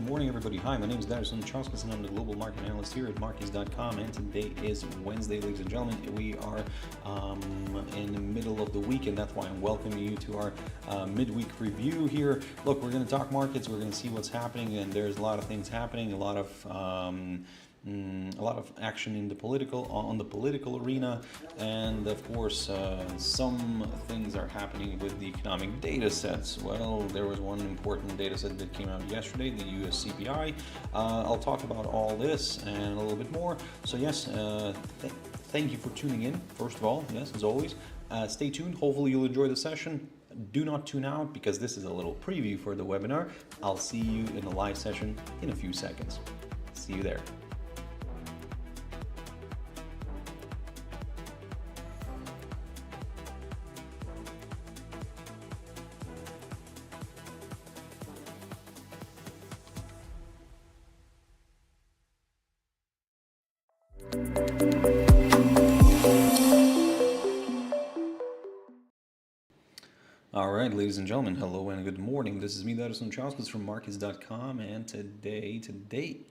morning, everybody. Hi, my name is Darius Anucauskas, and I'm the global market analyst here at Markets.com. And today is Wednesday, ladies and gentlemen. We are in the middle of the week, and that's why I'm welcoming you to our midweek review here. Look, we're going to talk markets. We're going to see what's happening, and there's a lot of things happening. A lot of action in the political arena, and of course some things are happening with the economic data sets. Well, there was one important data set that came out yesterday, the US CPI. I'll talk about all this and a little bit more. So yes, thank you for tuning in, first of all. Yes, as always, stay tuned. Hopefully you'll enjoy the session. Do not tune out, because this is a little preview for the webinar. I'll see you in the live session in a few seconds. See you there. All right, ladies and gentlemen, hello and good morning. This is me, Darius Anucauskas from Markets.com, and today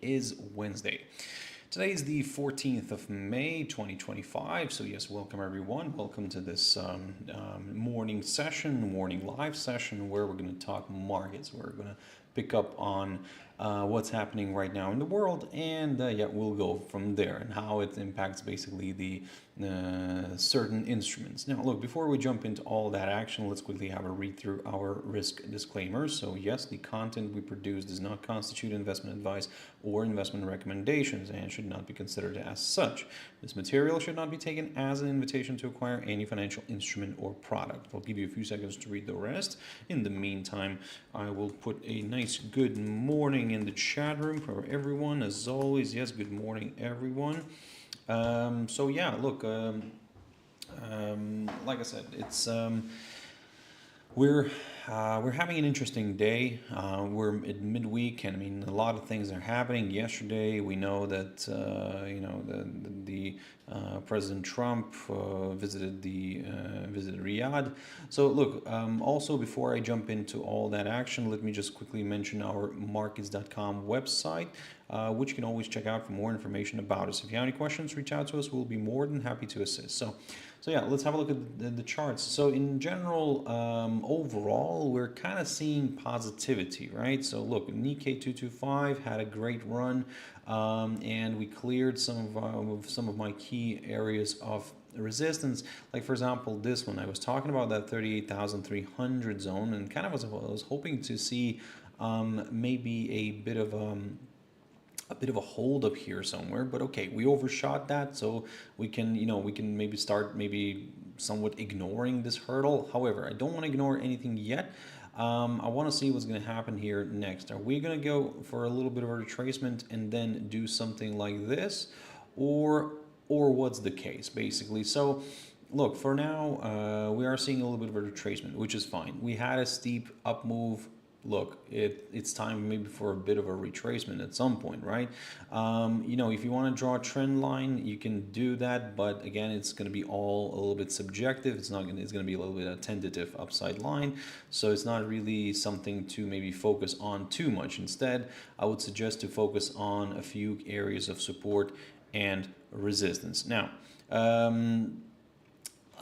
is Wednesday. Today is the 14th of May, 2025. So yes, welcome everyone. Welcome to this morning live session, where we're going to talk markets. We're going to pick up on what's happening right now in the world, and yeah, we'll go from there and how it impacts basically the certain instruments. Now, look, before we jump into all that action, let's quickly have a read through our risk disclaimers. So yes, the content we produce does not constitute investment advice or investment recommendations and should not be considered as such. This material should not be taken as an invitation to acquire any financial instrument or product. I'll give you a few seconds to read the rest. In the meantime, I will put a nice good morning in the chat room for everyone. As always, yes, good morning, everyone. So yeah, look, like I said, it's we're having an interesting day. We're at midweek, and I mean, a lot of things are happening. Yesterday, we know that President Trump visited Riyadh. So look, also before I jump into all that action, let me just quickly mention our Markets.com website, which you can always check out for more information about us. If you have any questions, reach out to us. We'll be more than happy to assist. So yeah, let's have a look at the charts. So in general, overall, we're kind of seeing positivity, right? So look, Nikkei 225 had a great run, and we cleared some of my key areas of resistance. Like for example, this one, I was talking about that 38,300 zone, and kind of was hoping to see maybe a bit of a hold up here somewhere, but okay, we overshot that, so we can maybe start somewhat ignoring this hurdle. However, I don't want to ignore anything yet. I want to see what's going to happen here next. Are we going to go for a little bit of a retracement and then do something like this, or what's the case basically? So look, for now, we are seeing a little bit of a retracement, which is fine. We had a steep up move. Look, it's time maybe for a bit of a retracement at some point, right? If you want to draw a trend line, you can do that, but again, it's going to be all a little bit subjective. It's going to be a little bit of a tentative upside line, so it's not really something to maybe focus on too much. Instead, I would suggest to focus on a few areas of support and resistance. Now,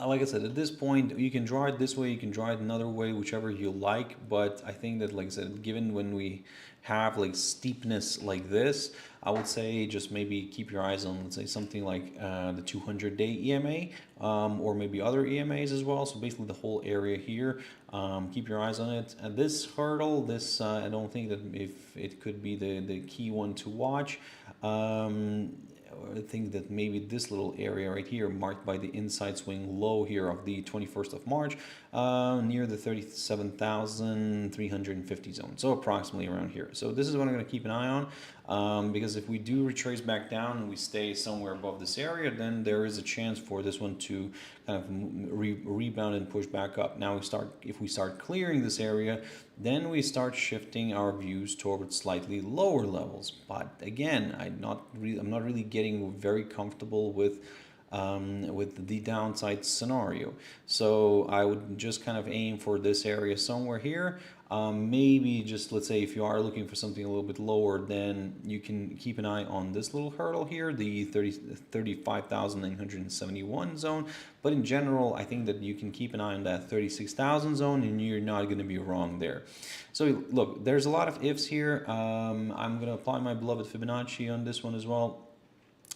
like I said, at this point, you can draw it this way, you can draw it another way, whichever you like. But I think that, like I said, given when we have like steepness like this, I would say just maybe keep your eyes on, let's say, something like the 200-day EMA, or maybe other EMAs as well. So basically the whole area here, keep your eyes on it. And this hurdle, I don't think that if it could be the key one to watch. I think that maybe this little area right here, marked by the inside swing low here of the 21st of March, near the 37,350 zone, so approximately around here. So this is what I'm going to keep an eye on, because if we do retrace back down and we stay somewhere above this area, then there is a chance for this one to kind of rebound and push back up. Now if we start clearing this area, then we start shifting our views towards slightly lower levels. But again, I'm not really getting very comfortable with the downside scenario. So I would just kind of aim for this area somewhere here. Maybe just, let's say, if you are looking for something a little bit lower, then you can keep an eye on this little hurdle here, the 35,971 zone. But in general, I think that you can keep an eye on that 36,000 zone, and you're not going to be wrong there. So look, there's a lot of ifs here. I'm going to apply my beloved Fibonacci on this one as well.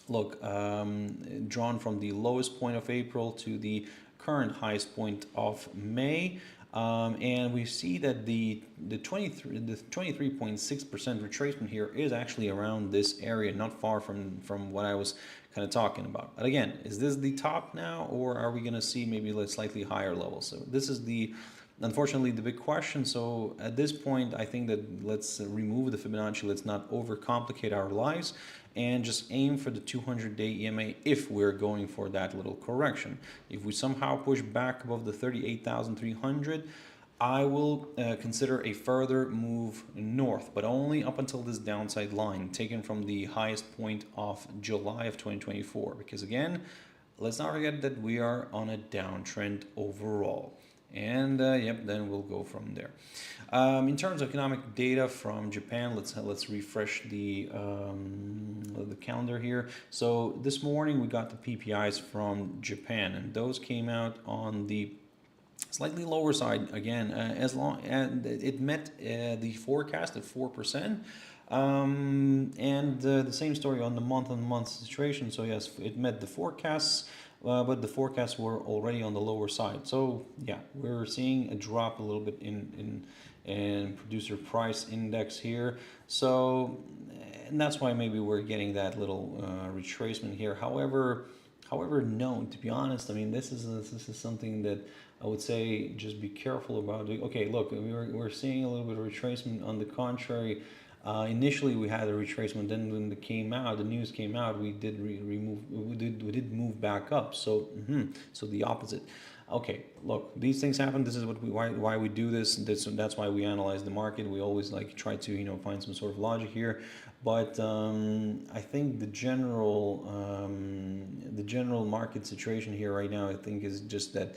Look, drawn from the lowest point of April to the current highest point of May. And we see that the 23.6% retracement here is actually around this area, not far from what I was kind of talking about. But again, is this the top now, or are we going to see maybe a slightly higher level? So this is unfortunately the big question. So at this point, I think that let's remove the Fibonacci. Let's not overcomplicate our lives and just aim for the 200-day EMA if we're going for that little correction. If we somehow push back above the 38,300, I will consider a further move north, but only up until this downside line taken from the highest point of July of 2024. Because again, let's not forget that we are on a downtrend overall. And yep, then we'll go from there. In terms of economic data from Japan, let's refresh the calendar here. So this morning we got the PPIs from Japan, and those came out on the slightly lower side again, as long as it met the forecast at 4%. And the same story on the month-on-month situation. So yes, it met the forecasts. But the forecasts were already on the lower side. So yeah, we're seeing a drop a little bit in producer price index here. So, and that's why maybe we're getting that little retracement here. However, no, to be honest, I mean, this is something that I would say just be careful about. Okay, look, we're seeing a little bit of retracement. On the contrary, initially we had a retracement, then when the news came out, we did move back up. So so the opposite. Okay, look, these things happen. This is why we do this. That's why we analyze the market. We always try to find some sort of logic here. But I think the general market situation here right now, I think, is just that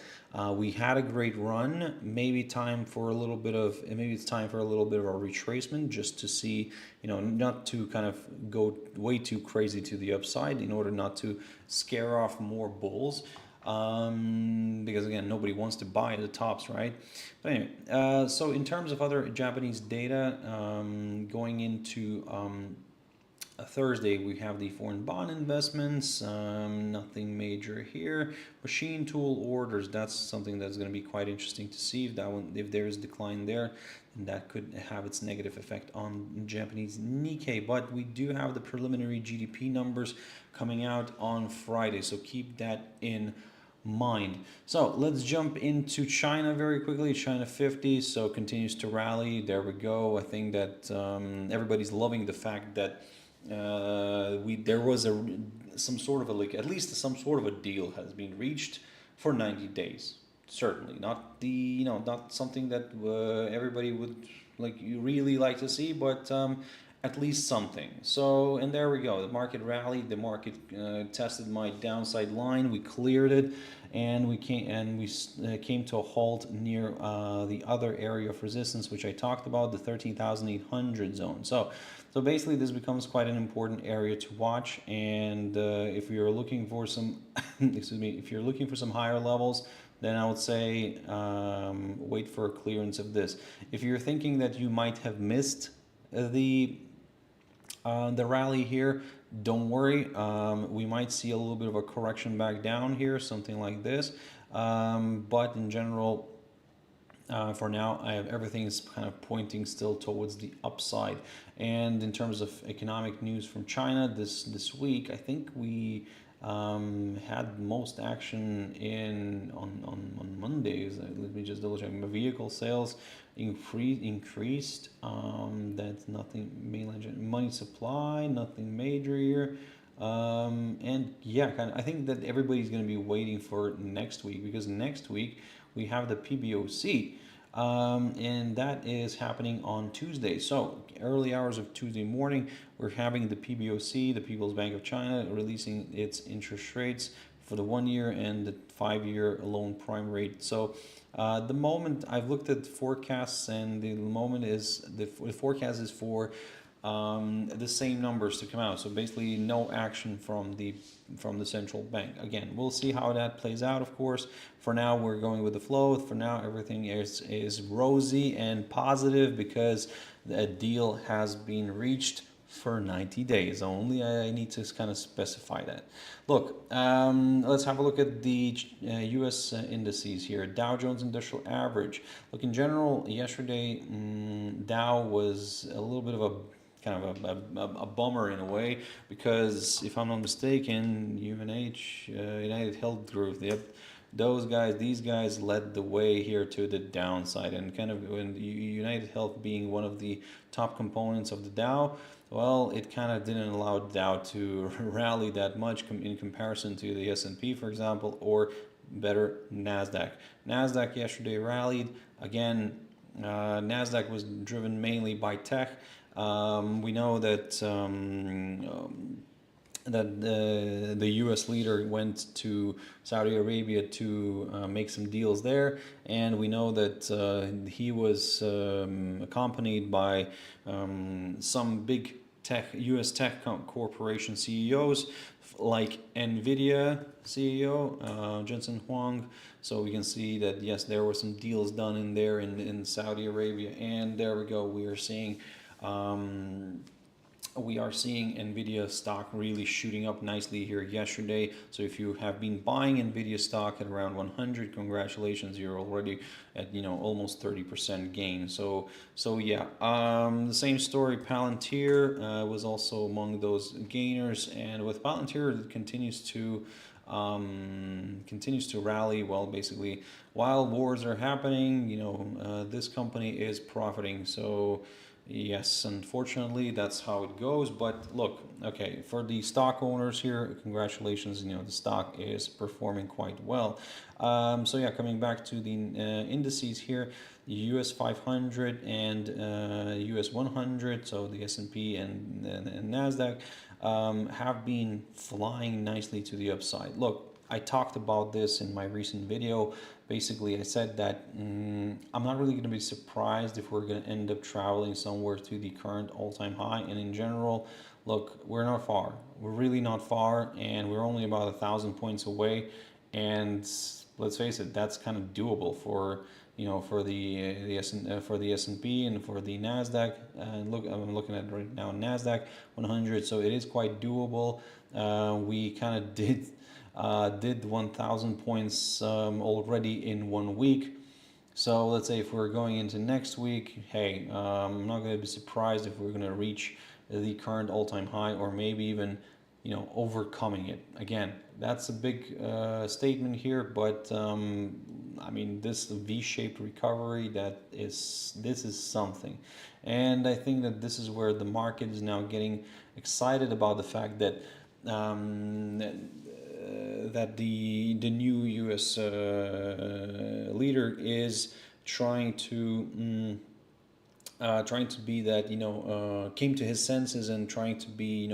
we had a great run. Maybe it's time for a little bit of a retracement, just to see, not to kind of go way too crazy to the upside, in order not to scare off more bulls. Because again, nobody wants to buy at the tops, right? But anyway, so in terms of other Japanese data, going into Thursday, we have the foreign bond investments, nothing major here. Machine tool orders, that's something that's going to be quite interesting to see. If there is decline there, then that could have its negative effect on Japanese Nikkei. But we do have the preliminary GDP numbers coming out on Friday, so keep that in mind. So let's jump into China very quickly. China 50 so continues to rally. There we go. I think that everybody's loving the fact that there was some sort of at least some sort of a deal has been reached for 90 days. Certainly not not something that everybody would really like to see, but at least something. So, and there we go. The market rallied. The market tested my downside line. We cleared it, and we came to a halt near the other area of resistance, which I talked about, the 13,800 zone. So basically, this becomes quite an important area to watch. And if you're looking for some, if you're looking for some higher levels, then I would say wait for a clearance of this. If you're thinking that you might have missed the rally here, don't worry. We might see a little bit of a correction back down here, something like this. But in general, for now, everything is kind of pointing still towards the upside. And in terms of economic news from China this week, I think we had most action on Mondays. Let me just double check. Vehicle sales increased. That's nothing. Mainland money supply, nothing major here. And yeah, I think that everybody's going to be waiting for next week, because next week we have the PBOC. And that is happening on Tuesday. So early hours of Tuesday morning, we're having the PBOC, the People's Bank of China, releasing its interest rates for the 1 year and the 5-year loan prime rate. So the moment I've looked at forecasts, and the moment is the forecast is for the same numbers to come out. So basically no action from the central bank. Again, we'll see how that plays out, of course. For now, we're going with the flow. For now, everything is rosy and positive because a deal has been reached for 90 days only. I need to kind of specify that. Look, let's have a look at the US indices here. Dow Jones Industrial Average. Look, in general, yesterday Dow was a little bit of a kind of a bummer in a way, because if I'm not mistaken, United Health Group, these guys led the way here to the downside, and kind of when United Health being one of the top components of the Dow, well, it kind of didn't allow Dow to rally that much in comparison to the S&P, for example, or better, NASDAQ. NASDAQ yesterday rallied. Again, NASDAQ was driven mainly by tech. We know that the U.S. leader went to Saudi Arabia to make some deals there, and we know that he was accompanied by some big U.S. tech corporation CEOs like NVDA CEO Jensen Huang. So we can see that yes, there were some deals done in there in Saudi Arabia, and there we go. We are seeing NVIDIA stock really shooting up nicely here yesterday. So if you have been buying NVIDIA stock at around 100, congratulations, you're already at almost 30% gain. So yeah, the same story. Palantir was also among those gainers, and with Palantir, it continues to rally. Well, basically, while wars are happening, this company is profiting. So yes, unfortunately, that's how it goes. But look, okay, for the stock owners here, congratulations. The stock is performing quite well. So yeah, coming back to the indices here, the US 500 and US 100, so the S&P and NASDAQ, have been flying nicely to the upside. Look, I talked about this in my recent video. Basically, I said that I'm not really going to be surprised if we're going to end up traveling somewhere to the current all-time high. And in general, look, we're not far. We're really not far, and we're only about 1,000 points away. And let's face it, that's kind of doable for for the S&P and for the Nasdaq. Look, I'm looking at right now Nasdaq 100, so it is quite doable. We kind of did 1,000 points already in 1 week. So let's say if we're going into next week, hey, I'm not going to be surprised if we're going to reach the current all-time high, or maybe even overcoming it. Again, that's a big statement here, but I mean, this V-shaped recovery, this is something. And I think that this is where the market is now getting excited about the fact that that the new U.S. Leader is trying to be that came to his senses and trying to be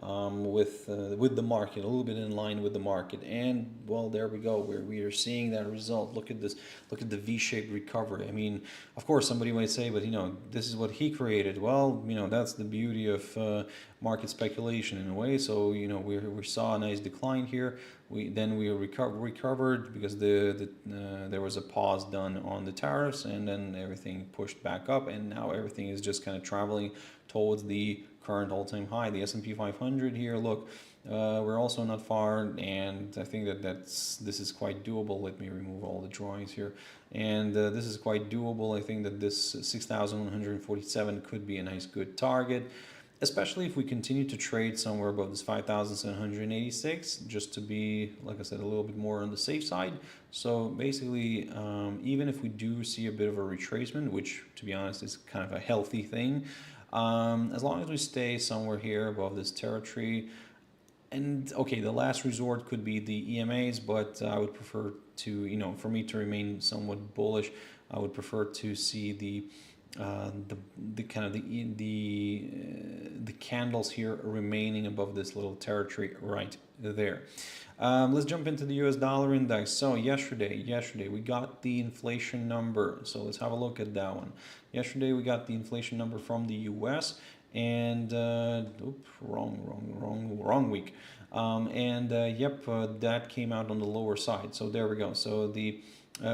with the market, a little bit in line with the market. And well, there we go, where we are seeing that result. Look at this, look at the V-shaped recovery. I mean, of course somebody might say, but this is what he created. Well, that's the beauty of market speculation in a way. So we saw a nice decline here. We recovered because there was a pause done on the tariffs, and then everything pushed back up, and now everything is just kind of traveling towards the current all-time high. The S&P 500 here, look, we're also not far, and I think that this is quite doable. Let me remove all the drawings here, and this is quite doable. I think that this 6,147 could be a nice good target, especially if we continue to trade somewhere above this 5,786, just to be, like I said, a little bit more on the safe side. So basically, even if we do see a bit of a retracement, which to be honest is kind of a healthy thing, as long as we stay somewhere here above this territory. And okay, the last resort could be the EMAs, but I would prefer to, for me to remain somewhat bullish, I would prefer to see the kind of the candles here remaining above this little territory right there. Let's jump into the US dollar index. So yesterday we got the inflation number. So let's have a look at that one. Yesterday we got the inflation number from the US, and wrong week. That came out on the lower side. So there we go. So the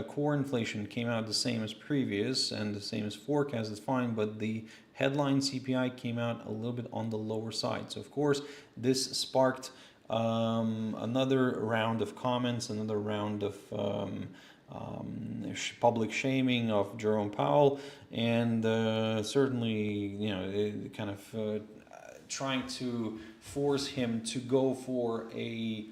core inflation came out the same as previous and the same as forecast is fine, but the headline CPI came out a little bit on the lower side. So of course this sparked another round of comments, another round of public shaming of Jerome Powell, and certainly, you know, kind of trying to force him to go for a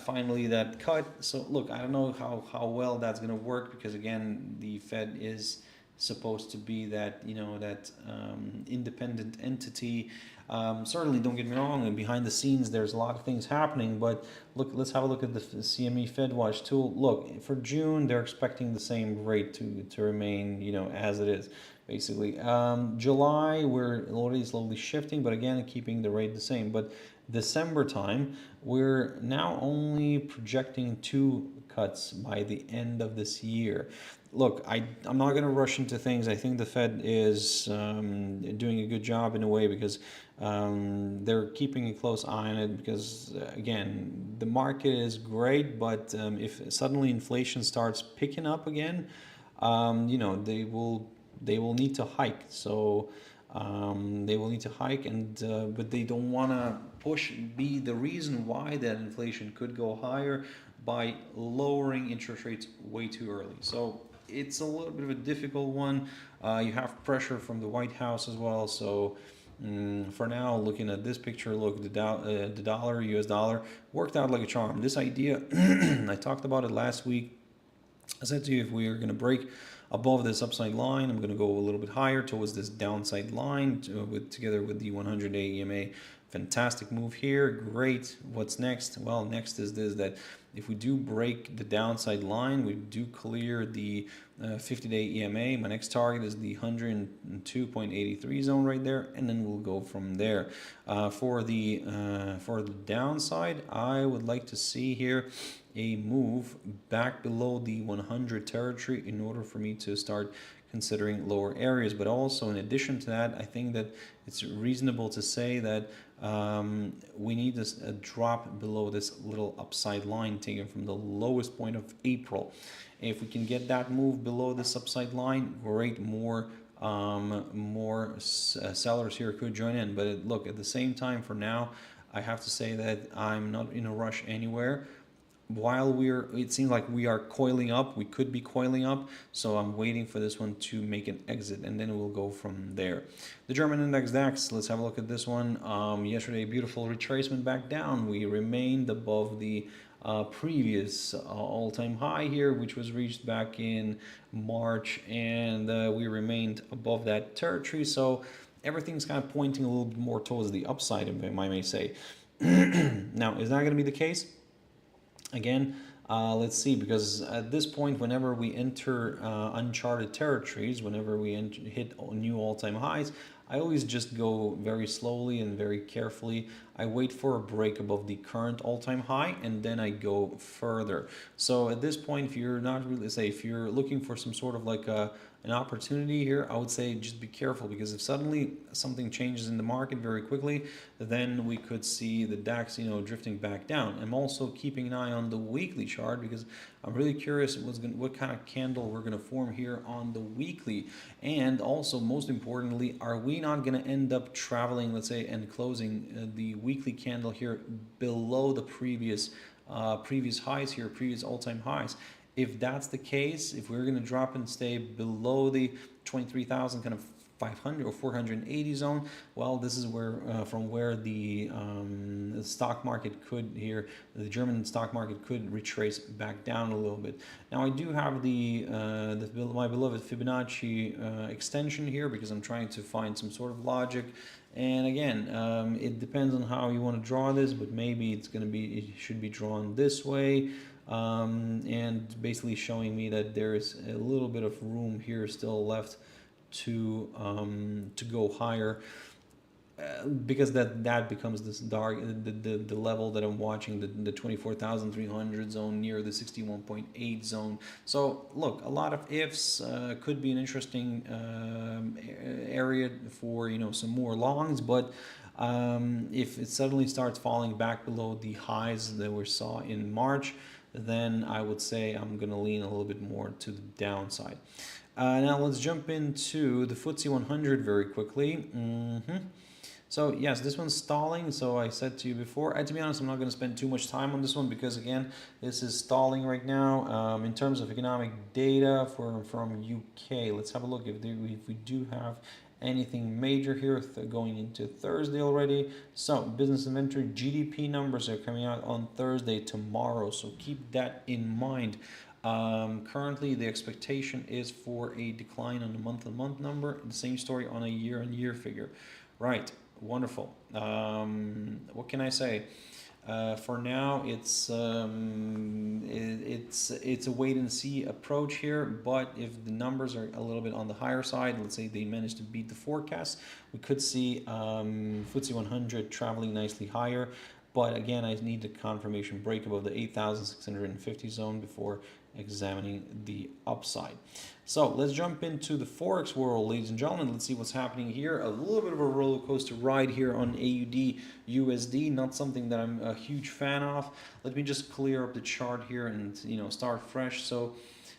finally that cut. So look, I don't know how well that's going to work, because again, the Fed is supposed to be that, you know, that independent entity. Certainly, don't get me wrong, and behind the scenes there's a lot of things happening, but look, let's have a look at the CME FedWatch tool. Look, for June they're expecting the same rate to remain, you know, as it is basically. July we're already slowly shifting, but again keeping the rate the same. But December time, we're now only projecting 2 cuts by the end of this year. Look, I'm not going to rush into things. I think the Fed is doing a good job in a way, because they're keeping a close eye on it, because again, the market is great, but if suddenly inflation starts picking up again, you know, they will need to hike. So they will need to hike, and but they don't want to be the reason why that inflation could go higher by lowering interest rates way too early. So it's a little bit of a difficult one. You have pressure from the White House as well. So for now, looking at this picture, look, the dollar, US dollar, worked out like a charm. This idea, I talked about it last week. I said to you, if we are going to break above this upside line, I'm going to go a little bit higher towards this downside line together with the 100-day EMA. Fantastic move here. Great. What's next? Well, next is this, that if we do break the downside line, we do clear the 50-day EMA. My next target is the 102.83 zone right there, and then we'll go from there. For the downside, I would like to see here a move back below the 100 territory in order for me to start considering lower areas. But also, in addition to that, I think that it's reasonable to say that we need a drop below this little upside line taken from the lowest point of April. If we can get that move below this upside line, great. More sellers here could join in. But look, at the same time, for now, I have to say that I'm not in a rush anywhere. While it seems like we are coiling up, we could be coiling up, so I'm waiting for this one to make an exit, and then we'll go from there. The German index DAX, let's have a look at this one. Yesterday, beautiful retracement back down. We remained above the previous all-time high here, which was reached back in March, and we remained above that territory, so everything's kind of pointing a little bit more towards the upside, if I may say. Now, is that going to be the case? Again, let's see, because at this point, whenever we enter uncharted territories, whenever we hit new all-time highs, I always just go very slowly and very carefully. I wait for a break above the current all-time high, and then I go further. So at this point, if you're not really, say, if you're looking for some sort of like an opportunity here, I would say just be careful, because if suddenly something changes in the market very quickly, then we could see the DAX, you know, drifting back down. I'm also keeping an eye on the weekly chart, because I'm really curious what kind of candle we're going to form here on the weekly. And also, most importantly, are we not going to end up traveling, let's say, and closing the weekly candle here below the previous highs here, previous all-time highs? If that's the case, if we're going to drop and stay below the 23,000 kind of 500 or 480 zone, well, this is where from where the stock market could here, the German stock market could retrace back down a little bit. Now, I do have my beloved Fibonacci extension here, because I'm trying to find some sort of logic. And again, it depends on how you want to draw this, but maybe it should be drawn this way. And basically showing me that there is a little bit of room here still left to go higher. because that becomes this dark the level that I'm watching, the 24,300 zone near the 61.8 zone. So look, a lot of ifs. Could be an interesting area for, you know, some more longs, but if it suddenly starts falling back below the highs that we saw in March, then I would say I'm going to lean a little bit more to the downside. Now let's jump into the FTSE 100 very quickly. So yes, this one's stalling. So I said to you before, to be honest, I'm not going to spend too much time on this one because again, this is stalling right now. In terms of economic data from UK, let's have a look if we do have anything major here going into Thursday already. So business inventory, GDP numbers are coming out on Thursday tomorrow. So keep that in mind. Currently, the expectation is for a decline on the month-on-month number. The same story on a year-on-year figure. Right. Wonderful. What can I say? For now, it's a wait and see approach here. But if the numbers are a little bit on the higher side, let's say they manage to beat the forecast, we could see FTSE 100 traveling nicely higher. But again, I need the confirmation break above the 8,650 zone before examining the upside. So let's jump into the Forex world, ladies and gentlemen. Let's see what's happening here. A little bit of a roller coaster ride here on AUDUSD, not something that I'm a huge fan of. Let me just clear up the chart here and, you know, start fresh. So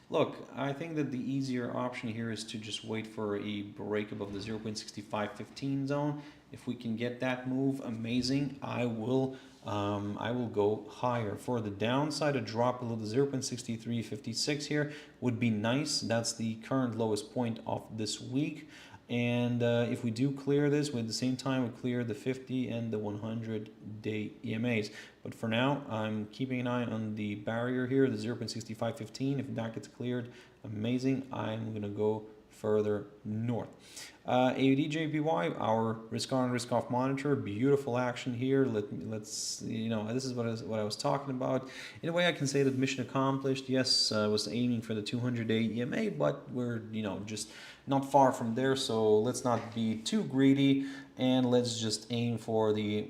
look, I think that the easier option here is to just wait for a break above the 0.6515 zone. If we can get that move, amazing. I will go higher. For the downside, a drop below the 0.6356 here would be nice. That's the current lowest point of this week. And if we do clear this, at the same time, we clear the 50 and the 100-day EMAs. But for now, I'm keeping an eye on the barrier here, the 0.6515. If that gets cleared, amazing. I'm going to go further north. AUDJPY, our risk on risk off monitor, beautiful action here. Let's you know, this is what I was talking about. In a way, I can say that mission accomplished. Yes, I was aiming for the 200-day EMA, but we're, you know, just not far from there. So let's not be too greedy, and let's just aim for the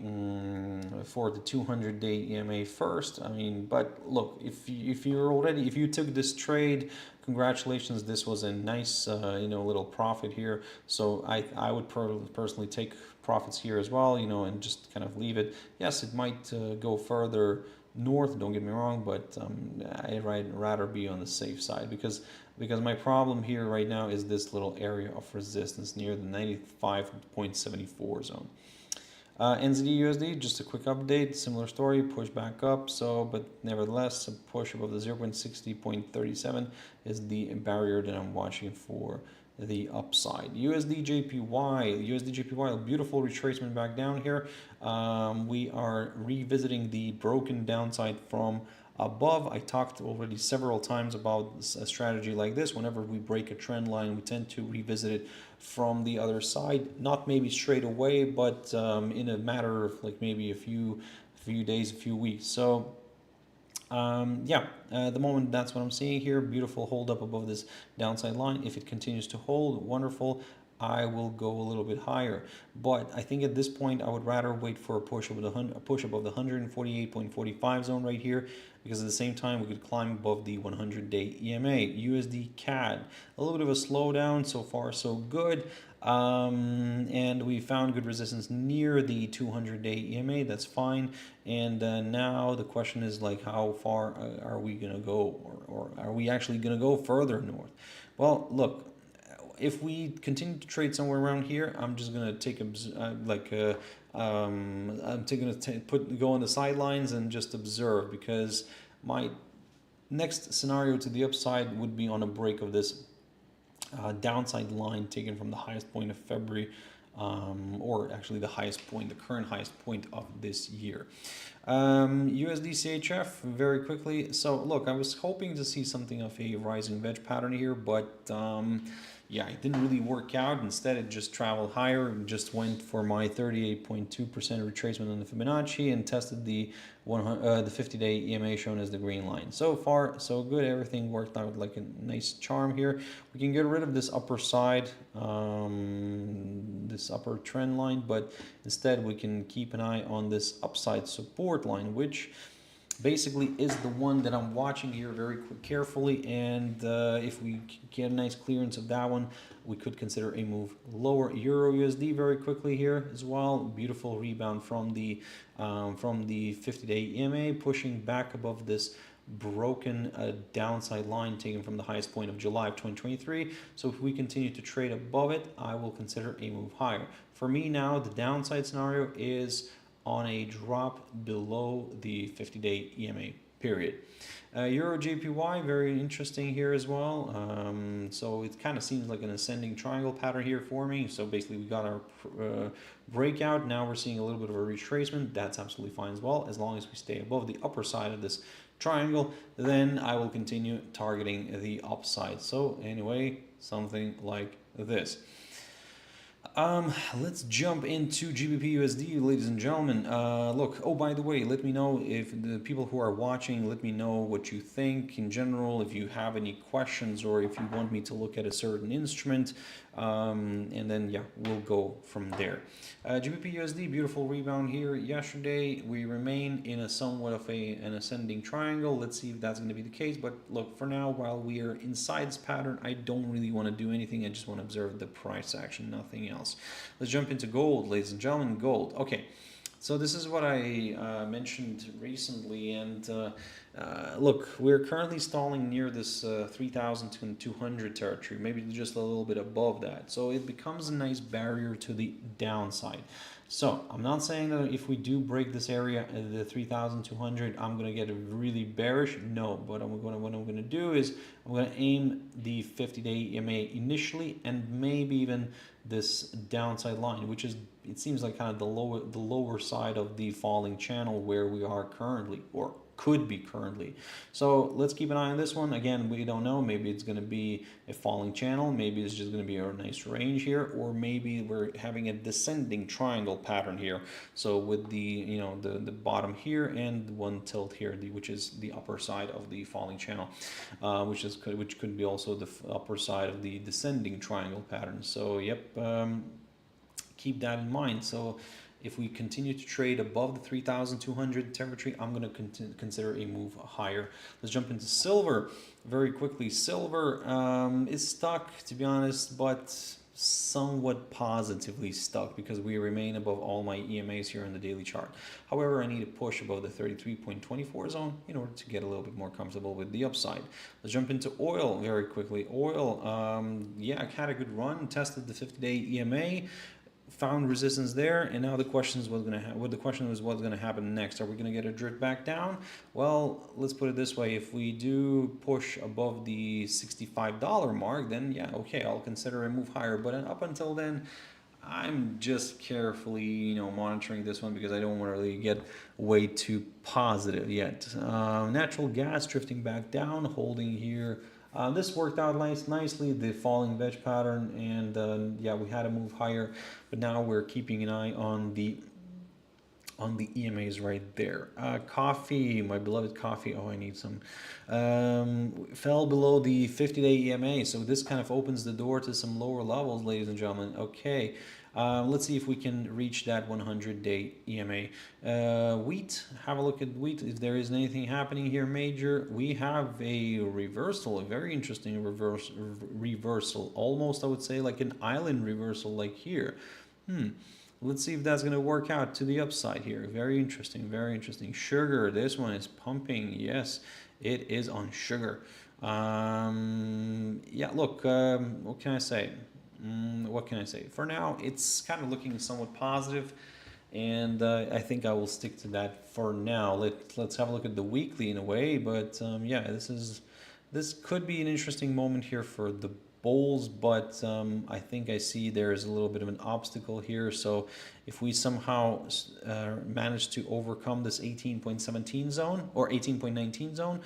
200-day EMA first. I mean, but look, if you took this trade, congratulations. This was a nice you know, little profit here. So I would personally take profits here as well, you know, and just kind of leave it. Yes, it might go further north, don't get me wrong, but I'd rather be on the safe side because my problem here right now is this little area of resistance near the 95.74 zone. NZD-USD, just a quick update, similar story, push back up, so, but nevertheless, a push above the 0.60.37 is the barrier that I'm watching for the upside. USDJPY, a beautiful retracement back down here. We are revisiting the broken downside from above. I talked already several times about a strategy like this. Whenever we break a trend line, we tend to revisit it from the other side, not maybe straight away, but in a matter of like maybe a few days, a few weeks. So yeah, at the moment, that's what I'm seeing here. Beautiful hold up above this downside line. If it continues to hold, wonderful. I will go a little bit higher, but I think at this point I would rather wait for a push above the 148.45 zone right here, because at the same time we could climb above the 100-day EMA. USDCAD, a little bit of a slowdown, so far so good, and we found good resistance near the 200-day EMA. That's fine. And now the question is, like, how far are we gonna go, or are we actually gonna go further north? Well, look, if we continue to trade somewhere around here, I'm just gonna take go on the sidelines and just observe, because my next scenario to the upside would be on a break of this downside line taken from the highest point of February, or actually the current highest point of this year. USDCHF, very quickly. So look, I was hoping to see something of a rising wedge pattern here, but yeah, it didn't really work out. Instead, it just traveled higher and just went for my 38.2% retracement on the Fibonacci and tested the 50-day EMA shown as the green line. So far, so good. Everything worked out like a nice charm here. We can get rid of this upper side, this upper trend line, but instead we can keep an eye on this upside support line, which basically is the one that I'm watching here very carefully, and if we get a nice clearance of that one, we could consider a move lower. EURUSD very quickly here as well. Beautiful rebound from the 50-day EMA, pushing back above this broken downside line taken from the highest point of July of 2023. So if we continue to trade above it, I will consider a move higher. For me now, the downside scenario is on a drop below the 50-day EMA period. EUROJPY, very interesting here as well. So it kind of seems like an ascending triangle pattern here for me. So basically we got our breakout. Now we're seeing a little bit of a retracement. That's absolutely fine as well. As long as we stay above the upper side of this triangle, then I will continue targeting the upside. So anyway, something like this. Let's jump into GBPUSD, ladies and gentlemen. Look, oh, by the way, let me know if the people who are watching, let me know what you think in general, if you have any questions or if you want me to look at a certain instrument, and then, yeah, we'll go from there. GBPUSD, beautiful rebound here yesterday. We remain in a somewhat of an ascending triangle. Let's see if that's going to be the case. But look, for now, while we are inside this pattern, I don't really want to do anything. I just want to observe the price action, nothing else. Let's jump into gold, ladies and gentlemen. Gold. Okay, so this is what I mentioned recently, and look, we're currently stalling near this 3,200 territory, maybe just a little bit above that. So it becomes a nice barrier to the downside. So I'm not saying that if we do break this area, the 3,200, I'm going to get a really bearish. No, but what I'm going to do is I'm going to aim the 50-day EMA initially, and maybe even this downside line, which is, it seems like kind of the lower side of the falling channel where we are currently, or could be currently. So let's keep an eye on this one. Again, we don't know. Maybe it's going to be a falling channel. Maybe it's just going to be a nice range here, or maybe we're having a descending triangle pattern here. So with the the bottom here and one tilt here, which is the upper side of the falling channel, which could be also the upper side of the descending triangle pattern. So yep, keep that in mind. So if we continue to trade above the 3,200 territory, I'm going to consider a move higher. Let's jump into silver very quickly. Silver is stuck, to be honest, but somewhat positively stuck because we remain above all my EMAs here in the daily chart. However, I need to push above the 33.24 zone in order to get a little bit more comfortable with the upside. Let's jump into oil very quickly. Oil, yeah, had a good run, tested the 50-day EMA, found resistance there, and now the question is what's going to happen next. Are we going to get a drift back down? Well, let's put it this way: if we do push above the $65 mark, then yeah, okay, I'll consider a move higher. But up until then, I'm just carefully monitoring this one because I don't want to really get way too positive yet. Natural gas drifting back down, holding here. This worked out nicely, the falling wedge pattern, and yeah, we had to move higher, but now we're keeping an eye on the EMAs right there. Coffee, my beloved coffee. Oh, I need some. Fell below the 50-day EMA, so this kind of opens the door to some lower levels, ladies and gentlemen. Okay. Let's see if we can reach that 100-day EMA. Wheat, have a look at wheat. If there is anything happening here major, we have a reversal, a very interesting reversal, almost I would say like an island reversal like here. Let's see if that's going to work out to the upside here. Very interesting, very interesting. Sugar, this one is pumping. Yes, it is on sugar. Yeah, look, what can I say? What can I say? For now, it's kind of looking somewhat positive, and I think I will stick to that for now. Let's have a look at the weekly in a way, but yeah, this could be an interesting moment here for the bulls, but I think I see there's a little bit of an obstacle here. So if we somehow manage to overcome this 18.17 zone or 18.19 zone,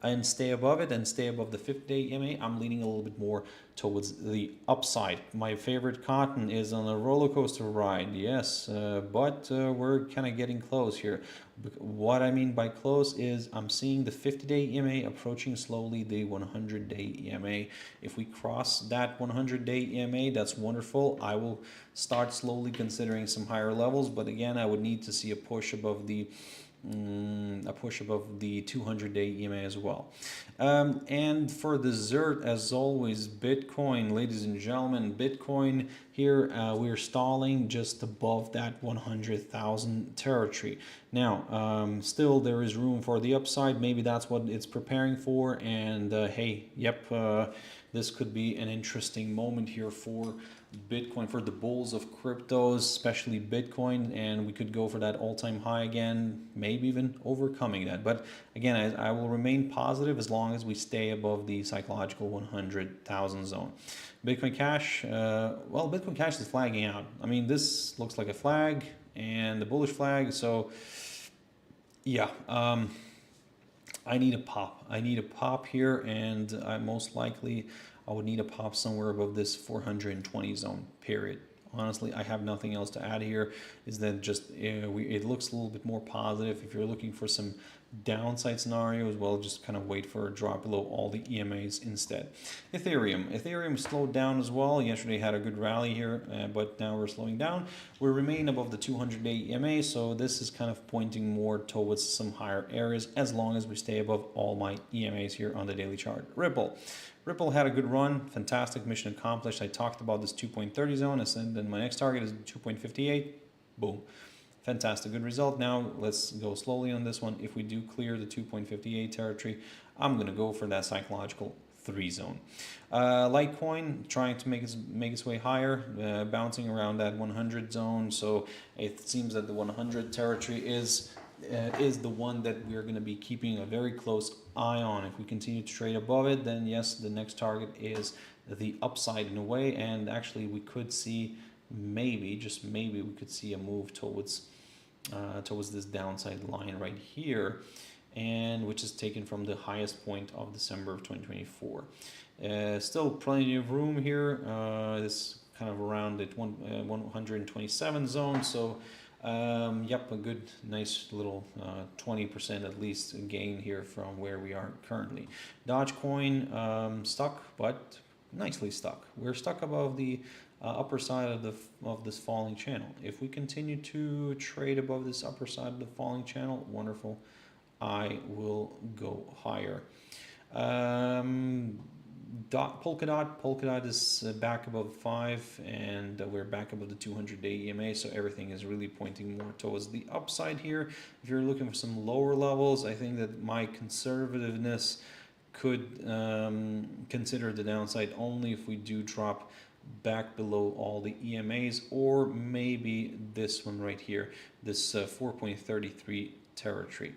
and stay above it and stay above the 50-day EMA, I'm leaning a little bit more towards the upside. My favorite cotton is on a roller coaster ride, yes, but we're kind of getting close here. What I mean by close is I'm seeing the 50-day EMA approaching slowly the 100-day EMA. If we cross that 100-day EMA, that's wonderful. I will start slowly considering some higher levels, but again, I would need to see a push above the 200-day EMA as well. And for dessert, as always, Bitcoin, ladies and gentlemen, Bitcoin here, we're stalling just above that 100,000 territory. Now, still there is room for the upside. Maybe that's what it's preparing for. And hey, yep, this could be an interesting moment here for Bitcoin, for the bulls of cryptos, especially Bitcoin, and we could go for that all-time high again, maybe even overcoming that. But again, I will remain positive as long as we stay above the psychological 100,000 zone. Bitcoin Cash, well, Bitcoin Cash is flagging out. I mean, this looks like a flag and a bullish flag, so yeah, I need a pop. I need a pop here, and I most likely I would need a pop somewhere above this 420 zone, period. Honestly, I have nothing else to add here. Is that just it looks a little bit more positive. If you're looking for some downside scenarios, well, just kind of wait for a drop below all the EMAs instead. Ethereum slowed down as well. Yesterday had a good rally here, but now we're slowing down. We remain above the 200-day EMA, so this is kind of pointing more towards some higher areas as long as we stay above all my EMAs here on the daily chart. Ripple had a good run, fantastic, mission accomplished. I talked about this 2.30 zone. I said then my next target is 2.58. Boom. Fantastic, good result. Now let's go slowly on this one. If we do clear the 2.58 territory, I'm going to go for that psychological 3 zone. Litecoin trying to make its way higher, bouncing around that 100 zone. So it seems that the 100 territory is the one that we're going to be keeping a very close eye on. If we continue to trade above it, then yes, the next target is the upside in a way, and actually we could see maybe, just maybe, we could see a move towards this downside line right here, and which is taken from the highest point of December of 2024. Still plenty of room here. This kind of around at 127 zone, so yep, a good, nice little 20% at least gain here from where we are currently. Dogecoin stuck, but nicely stuck. We're stuck above the upper side of this falling channel. If we continue to trade above this upper side of the falling channel, wonderful. I will go higher. Polkadot is back above 5, and we're back above the 200-day EMA, so everything is really pointing more towards the upside here. If you're looking for some lower levels, I think that my conservativeness could consider the downside only if we do drop back below all the EMAs, or maybe this one right here, this 4.33 territory.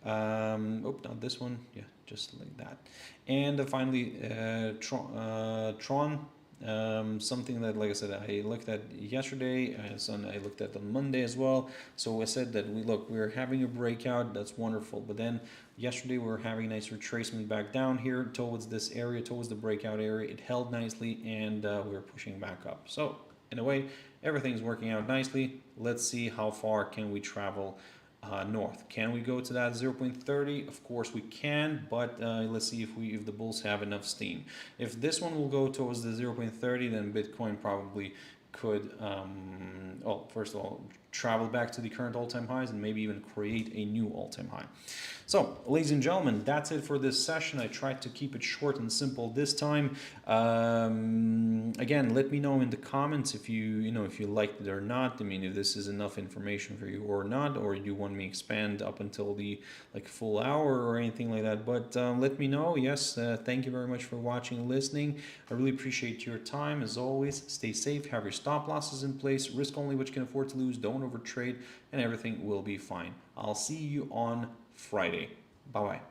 Oh, not this one. Yeah, just like that. And finally, Tron, something that, like I said, I looked at yesterday, I looked at on Monday as well. So I said that we're having a breakout, that's wonderful. But then yesterday we were having a nice retracement back down here towards this area, towards the breakout area. It held nicely, and we're pushing back up. So in a way, everything's working out nicely. Let's see how far can we travel north. Can we go to that 0.30? Of course we can, but let's see if the bulls have enough steam. If this one will go towards the 0.30, then Bitcoin probably could, well, first of all, travel back to the current all-time highs and maybe even create a new all-time high. So, ladies and gentlemen, that's it for this session. I tried to keep it short and simple this time. Again, let me know in the comments if you liked it or not. I mean, if this is enough information for you or not, or you want me to expand up until the full hour or anything like that. But let me know. Yes, thank you very much for watching and listening. I really appreciate your time. As always, stay safe, have your stop losses in place, risk only what you can afford to lose, don't overtrade, and everything will be fine. I'll see you on Friday. Bye-bye.